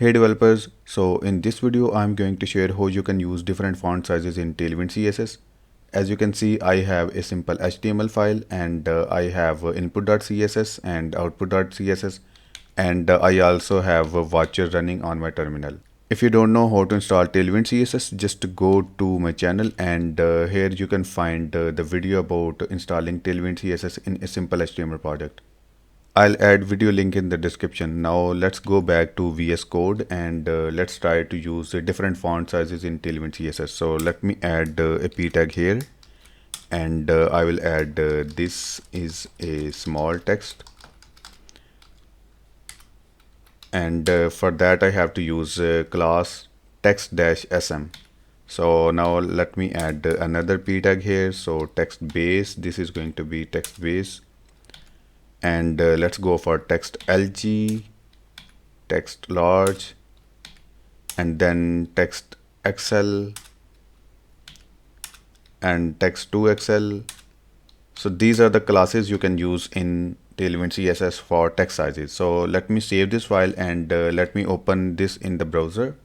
Hey developers, so in this video I'm going to share how you can use different font sizes in Tailwind CSS. As you can see, I have a simple HTML file and I have input.css and output.css, and I also have a watcher running on my terminal. If you don't know how to install Tailwind CSS, just go to my channel and here you can find the video about installing Tailwind CSS in a simple HTML project. I'll add video link in the description. Now let's go back to VS Code and let's try to use different font sizes in Tailwind CSS. So let me add a p tag here, and I will add this is a small text, and for that I have to use class text-sm. So now let me add another p tag here. So text base, this is going to be text base, and let's go for text LG, text large, and then text XL and text 2XL. So these are the classes you can use in Tailwind CSS for text sizes. So let me save this file and let me open this in the browser.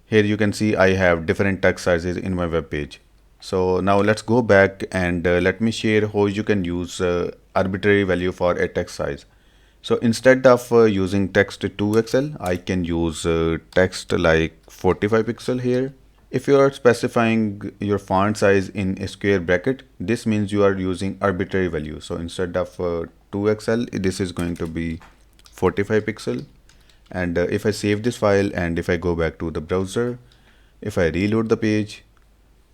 Here you can see I have different text sizes in my web page. So now let's go back and let me share how you can use arbitrary value for a text size. So instead of using text 2XL, I can use text like 45 pixel here. If you are specifying your font size in a square bracket, this means you are using arbitrary value. So instead of 2XL, this is going to be 45 pixel. And if I save this file and if I go back to the browser, if I reload the page,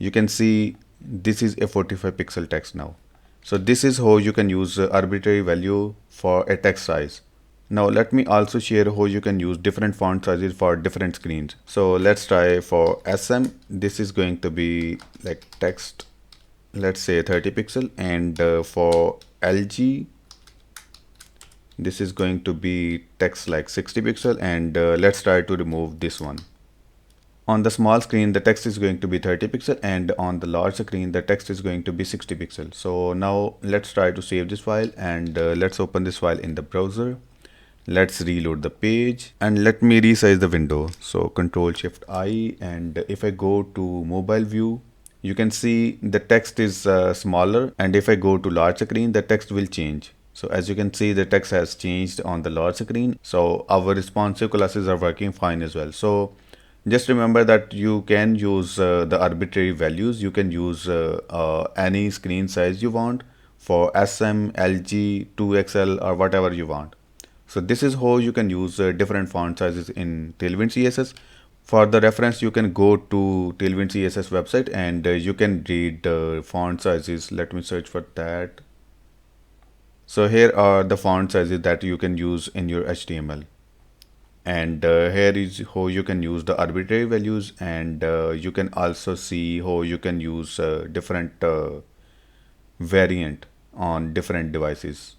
you can see this is a 45 pixel text now. So this is how you can use arbitrary value for a text size. Now let me also share how you can use different font sizes for different screens. So let's try for SM. This is going to be like text, let's say 30 pixel, and for LG, this is going to be text like 60 pixel, and let's try to remove this one. On the small screen, the text is going to be 30 pixel, and on the large screen, the text is going to be 60 pixel. So now let's try to save this file and let's open this file in the browser. Let's reload the page and let me resize the window. So Control Shift I, and if I go to mobile view, you can see the text is smaller, and if I go to large screen, the text will change. So as you can see, the text has changed on the large screen. So our responsive classes are working fine as well. So just remember that you can use the arbitrary values. You can use any screen size you want for SM, LG, 2XL, or whatever you want. So this is how you can use different font sizes in Tailwind CSS. For the reference, you can go to Tailwind CSS website and you can read font sizes. Let me search for that. So here are the font sizes that you can use in your HTML. And here is how you can use the arbitrary values, and you can also see how you can use different variant on different devices.